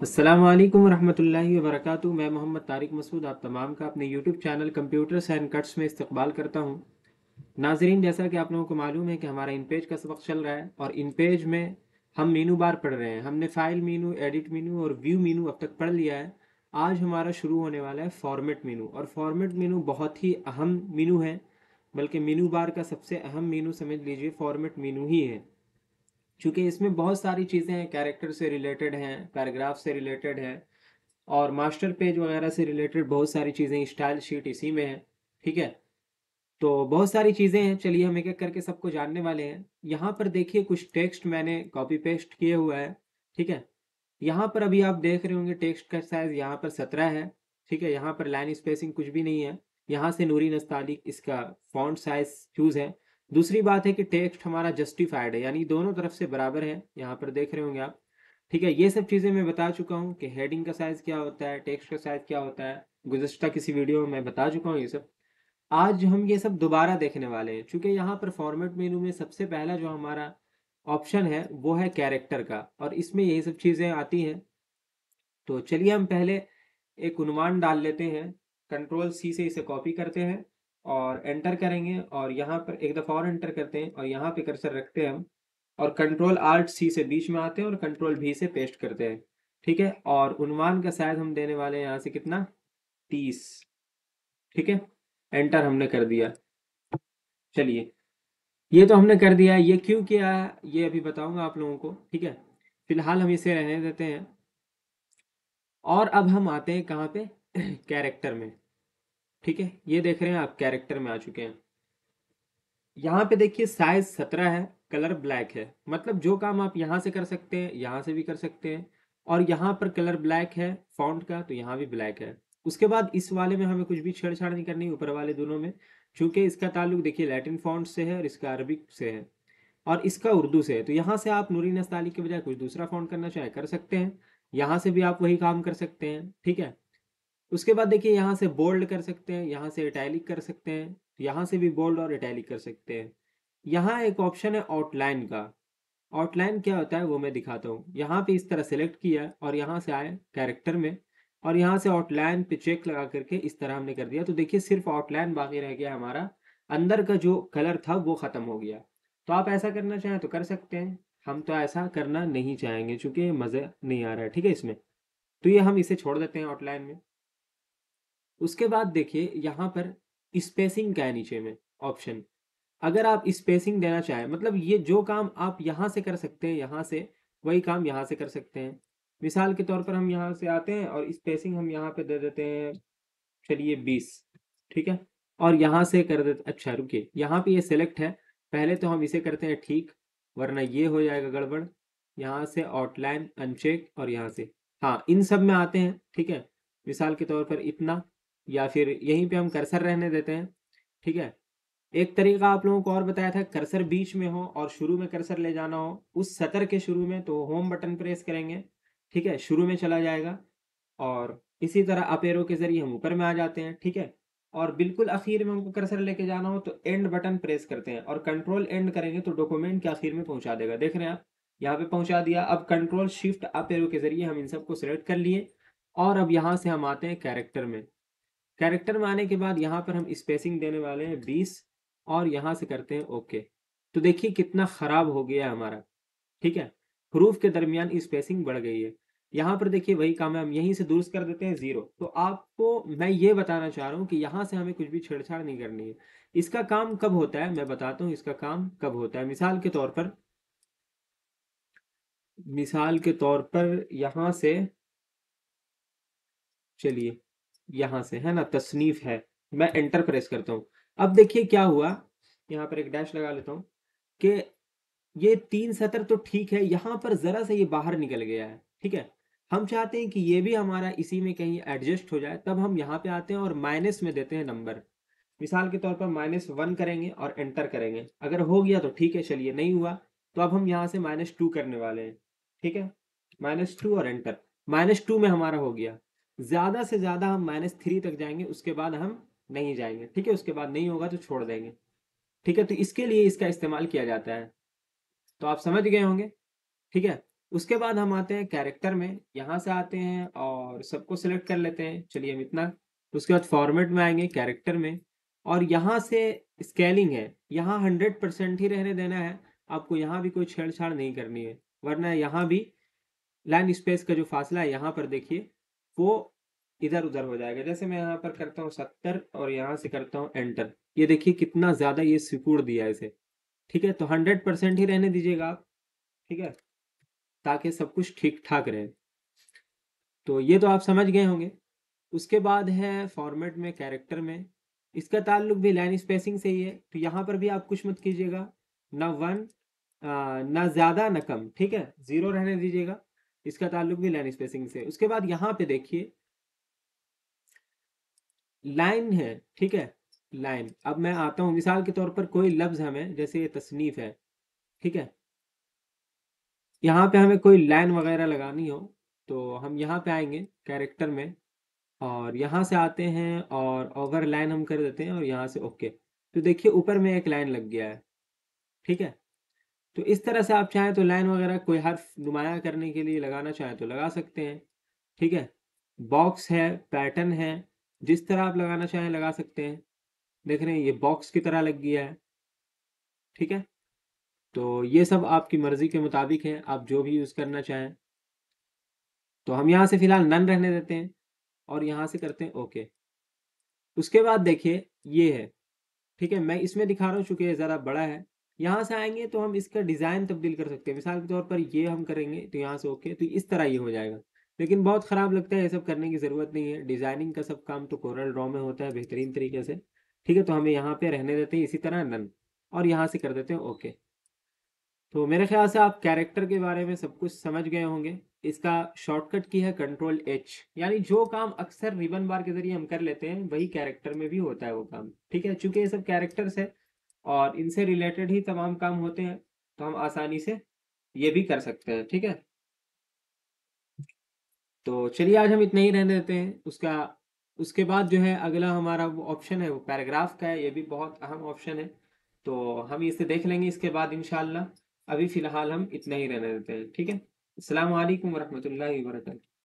अस्सलाम वालेकुम रहमतुल्लाहि व बरकातुहू। मैं मोहम्मद तारिक मसूद आप तमाम का अपने YouTube channel computers and cuts में इस्तकबाल करता हूँ। नाजरीन, जैसा कि आप लोगों को मालूम है कि हमारा इन पेज का सबक चल रहा है और इन पेज में हम मीनू बार पढ़ रहे हैं। हमने फाइल मीनू, एडिट मीनू और व्यू मीनू अब तक पढ़ लिया है। आज हमारा शुरू होने वाला है फॉर्मेट मीनू, और फॉर्मेट मीनू बहुत ही अहम मीनू है, बल्कि मीनू बार का सबसे अहम मीनू समझ लीजिए फॉर्मेट मीनू ही है। चूँकि इसमें बहुत सारी चीज़ें हैं, कैरेक्टर से रिलेटेड हैं, पैराग्राफ से रिलेटेड हैं और मास्टर पेज वगैरह से रिलेटेड बहुत सारी चीज़ें, स्टाइल शीट इसी में है। ठीक है, तो बहुत सारी चीज़ें हैं। चलिए हम एक एक करके सबको जानने वाले हैं। यहाँ पर देखिए कुछ टेक्स्ट मैंने कॉपी पेस्ट किए हुआ है। ठीक है, यहाँ पर अभी आप देख रहे होंगे टेक्स्ट का साइज़ यहाँ पर 17 है। ठीक है, यहाँ पर लाइन स्पेसिंग कुछ भी नहीं है। यहाँ से नूरी नस्तालिक इसका फॉन्ट साइज चूज़ है। दूसरी बात है कि टेक्स्ट हमारा जस्टिफाइड है, यानी दोनों तरफ से बराबर है, यहाँ पर देख रहे होंगे आप। ठीक है, ये सब चीज़ें मैं बता चुका हूँ कि हेडिंग का साइज़ क्या होता है, टेक्स्ट का साइज़ क्या होता है। गुज़श्ता किसी वीडियो में मैं बता चुका हूँ ये सब। आज हम ये सब दोबारा देखने वाले हैं, क्योंकि यहाँ पर फॉर्मेट मेनू में सबसे पहला जो हमारा ऑप्शन है वो है कैरेक्टर का, और इसमें यही सब चीज़ें आती हैं। तो चलिए हम पहले एक उन्वान डाल लेते हैं। कंट्रोल सी से इसे कॉपी करते हैं और एंटर करेंगे, और यहाँ पर एक दफ़ा और एंटर करते हैं और यहाँ पे कर्सर रखते हैं हम, और कंट्रोल आल्ट सी से बीच में आते हैं और कंट्रोल भी से पेस्ट करते हैं। ठीक है, और उन्वान का साइज हम देने वाले हैं यहाँ से कितना, 30। ठीक है, एंटर हमने कर दिया। चलिए, ये तो हमने कर दिया है। ये क्यों किया है ये अभी बताऊंगा आप लोगों को। ठीक है, फिलहाल हम इसे रहने देते हैं। और अब हम आते हैं कहाँ पे कैरेक्टर में। ठीक है, ये देख रहे हैं आप, कैरेक्टर में आ चुके हैं। यहाँ पे देखिए साइज 17 है, कलर ब्लैक है, मतलब जो काम आप यहाँ से कर सकते हैं यहाँ से भी कर सकते हैं। और यहाँ पर कलर ब्लैक है फॉन्ट का, तो यहाँ भी ब्लैक है। उसके बाद इस वाले में हमें कुछ भी छेड़छाड़ नहीं करनी, ऊपर वाले दोनों में, क्योंकि इसका ताल्लुक देखिए लैटिन फॉन्ट से है और इसका अरबिक से है और इसका उर्दू से है। तो यहाँ से आप नूरी नस्ताली के बजाय कुछ दूसरा फॉन्ट करना चाहे कर सकते हैं, यहाँ से भी आप वही काम कर सकते हैं। ठीक है, उसके बाद देखिए यहाँ से बोल्ड कर सकते हैं, यहाँ से इटैलिक कर सकते हैं, यहाँ से भी बोल्ड और इटैलिक कर सकते हैं। यहाँ एक ऑप्शन है आउटलाइन का। आउटलाइन क्या होता है वो मैं दिखाता हूँ। यहाँ पे इस तरह सेलेक्ट किया और यहाँ से आए कैरेक्टर में, और यहाँ से आउटलाइन पे चेक लगा करके इस तरह हमने कर दिया। तो देखिए सिर्फ आउटलाइन बाकी रह गया हमारा, अंदर का जो कलर था वो ख़त्म हो गया। तो आप ऐसा करना चाहें तो कर सकते हैं, हम तो ऐसा करना नहीं चाहेंगे क्योंकि मज़ा नहीं आ रहा है। ठीक है इसमें, तो ये हम इसे छोड़ देते हैं आउटलाइन में। उसके बाद देखिए यहाँ पर स्पेसिंग का है नीचे में ऑप्शन। अगर आप स्पेसिंग देना चाहें, मतलब ये जो काम आप यहाँ से कर सकते हैं यहाँ से, वही काम यहाँ से कर सकते हैं। मिसाल के तौर पर हम यहाँ से आते हैं और स्पेसिंग हम यहाँ पे दे देते हैं, चलिए 20। ठीक है, और यहाँ से कर देते, अच्छा रुकिए, यहाँ पे ये सिलेक्ट है, पहले तो हम इसे करते हैं ठीक, वरना ये हो जाएगा गड़बड़। यहाँ से आउटलाइन अनचेक और यहाँ से, हाँ इन सब में आते हैं। ठीक है, मिसाल के तौर पर इतना, या फिर यहीं पे हम कर्सर रहने देते हैं। ठीक है, एक तरीका आप लोगों को और बताया था, कर्सर बीच में हो और शुरू में कर्सर ले जाना हो, उस सतर के शुरू में तो होम बटन प्रेस करेंगे। ठीक है, शुरू में चला जाएगा, और इसी तरह अप एरो के जरिए हम ऊपर में आ जाते हैं। ठीक है, और बिल्कुल आखिर में हमको कर्सर लेके जाना हो तो एंड बटन प्रेस करते हैं, और कंट्रोल एंड करेंगे तो डॉक्यूमेंट के आखिर में पहुंचा देगा। देख रहे हैं आप, यहाँ पे पहुंचा दिया। अब कंट्रोल शिफ्ट अप एरो के जरिए हम इन सबको सिलेक्ट कर लिए, और अब यहाँ से हम आते हैं कैरेक्टर में। कैरेक्टर में आने के बाद यहाँ पर हम स्पेसिंग देने वाले हैं 20, और यहाँ से करते हैं ओके। तो देखिए कितना ख़राब हो गया है हमारा। ठीक है, हरूफ के दरमियान स्पेसिंग बढ़ गई है। यहाँ पर देखिए वही काम है, हम यहीं से दुरुस्त कर देते हैं 0। तो आपको मैं ये बताना चाह रहा हूँ कि यहाँ से हमें कुछ भी छेड़छाड़ नहीं करनी है। इसका काम कब होता है मैं बताता हूँ, इसका काम कब होता है। मिसाल के तौर पर यहाँ से, चलिए यहाँ से है ना, तसनीफ है, मैं एंटर प्रेस करता हूँ। अब देखिए क्या हुआ, यहाँ पर एक डैश लगा लेता हूँ कि ये 3 सतर तो ठीक है, यहाँ पर ज़रा सा ये बाहर निकल गया है। ठीक है, हम चाहते हैं कि ये भी हमारा इसी में कहीं एडजस्ट हो जाए, तब हम यहाँ पे आते हैं और माइनस में देते हैं नंबर। मिसाल के तौर पर -1 करेंगे और एंटर करेंगे, अगर हो गया तो ठीक है, चलिए नहीं हुआ तो अब हम यहाँ से -2 करने वाले हैं। ठीक है, -2 और एंटर, -2 में हमारा हो गया। ज़्यादा से ज़्यादा हम -3 तक जाएंगे, उसके बाद हम नहीं जाएंगे। ठीक है, उसके बाद नहीं होगा तो छोड़ देंगे। ठीक है, तो इसके लिए इसका इस्तेमाल किया जाता है, तो आप समझ गए होंगे। ठीक है, उसके बाद हम आते हैं कैरेक्टर में, यहाँ से आते हैं और सबको सिलेक्ट कर लेते हैं। चलिए हम इतना, उसके बाद फॉर्मेट में आएंगे कैरेक्टर में, और यहाँ से स्केलिंग है, यहाँ 100% ही रहने देना है आपको, यहाँ भी कोई छेड़छाड़ नहीं करनी है, वरना यहाँ भी लाइन स्पेस का जो फासला है यहाँ पर देखिए वो इधर उधर हो जाएगा। जैसे मैं यहाँ पर करता हूँ 70 और यहाँ से करता हूँ एंटर, ये देखिए कितना ज़्यादा ये सिकुड़ दिया है इसे। ठीक है, तो 100% ही रहने दीजिएगा आप। ठीक है, ताकि सब कुछ ठीक ठाक रहे। तो ये तो आप समझ गए होंगे। उसके बाद है फॉर्मेट में कैरेक्टर में, इसका ताल्लुक भी लाइन स्पेसिंग से ही है, तो यहाँ पर भी आप कुछ मत कीजिएगा, ना वन ना ज़्यादा ना कम। ठीक है, ज़ीरो रहने दीजिएगा, इसका ताल्लुक भी लाइन स्पेसिंग से। उसके बाद यहाँ पे देखिए लाइन है। ठीक है, लाइन, अब मैं आता हूँ मिसाल के तौर पर कोई लफ्ज़ हमें, जैसे ये तसनीफ है, ठीक है, यहाँ पे हमें कोई लाइन वगैरह लगानी हो तो हम यहाँ पे आएंगे कैरेक्टर में, और यहाँ से आते हैं और ओवर लाइन हम कर देते हैं और यहाँ से ओके। तो देखिए ऊपर में एक लाइन लग गया है। ठीक है, तो इस तरह से आप चाहें तो लाइन वगैरह कोई हर्फ नुमाया करने के लिए लगाना चाहें तो लगा सकते हैं। ठीक है, बॉक्स है, पैटर्न है, जिस तरह आप लगाना चाहें लगा सकते हैं। देख रहे हैं ये बॉक्स की तरह लग गया है। ठीक है, तो ये सब आपकी मर्ज़ी के मुताबिक है, आप जो भी यूज़ करना चाहें। तो हम यहाँ से फ़िलहाल नन रहने देते हैं और यहाँ से करते हैं ओके। उसके बाद देखिए ये है, ठीक है, मैं इसमें दिखा रहा हूँ चूँकि ये ज़रा बड़ा है। यहाँ से आएँगे तो हम इसका डिज़ाइन तब्दील कर सकते हैं। मिसाल के तौर पर ये हम करेंगे तो यहाँ से ओके, तो इस तरह ये हो जाएगा। लेकिन बहुत ख़राब लगता है, ये सब करने की ज़रूरत नहीं है। डिज़ाइनिंग का सब काम तो कोरल ड्रॉ में होता है बेहतरीन तरीके से। ठीक है, तो हमें यहाँ पे रहने देते हैं इसी तरह नन, और यहाँ से कर देते हैं ओके। तो मेरे ख्याल से आप कैरेक्टर के बारे में सब कुछ समझ गए होंगे। इसका शॉर्टकट की है कंट्रोल एच, यानी जो काम अक्सर रिबन बार के ज़रिए हम कर लेते हैं वही कैरेक्टर में भी होता है वो काम। ठीक है, चूँकि ये सब कैरेक्टर्स है और इनसे रिलेटेड ही तमाम काम होते हैं, तो हम आसानी से ये भी कर सकते हैं। ठीक है, तो चलिए आज हम इतना ही रहने देते हैं। उसके बाद जो है अगला हमारा वो ऑप्शन है वो पैराग्राफ का है, ये भी बहुत अहम ऑप्शन है, तो हम इसे देख लेंगे इसके बाद इंशाल्लाह। अभी फ़िलहाल हम इतना ही रहने देते हैं। ठीक है, अस्सलाम वालेकुम वरहमतुल्लाहि वबरकातुहू।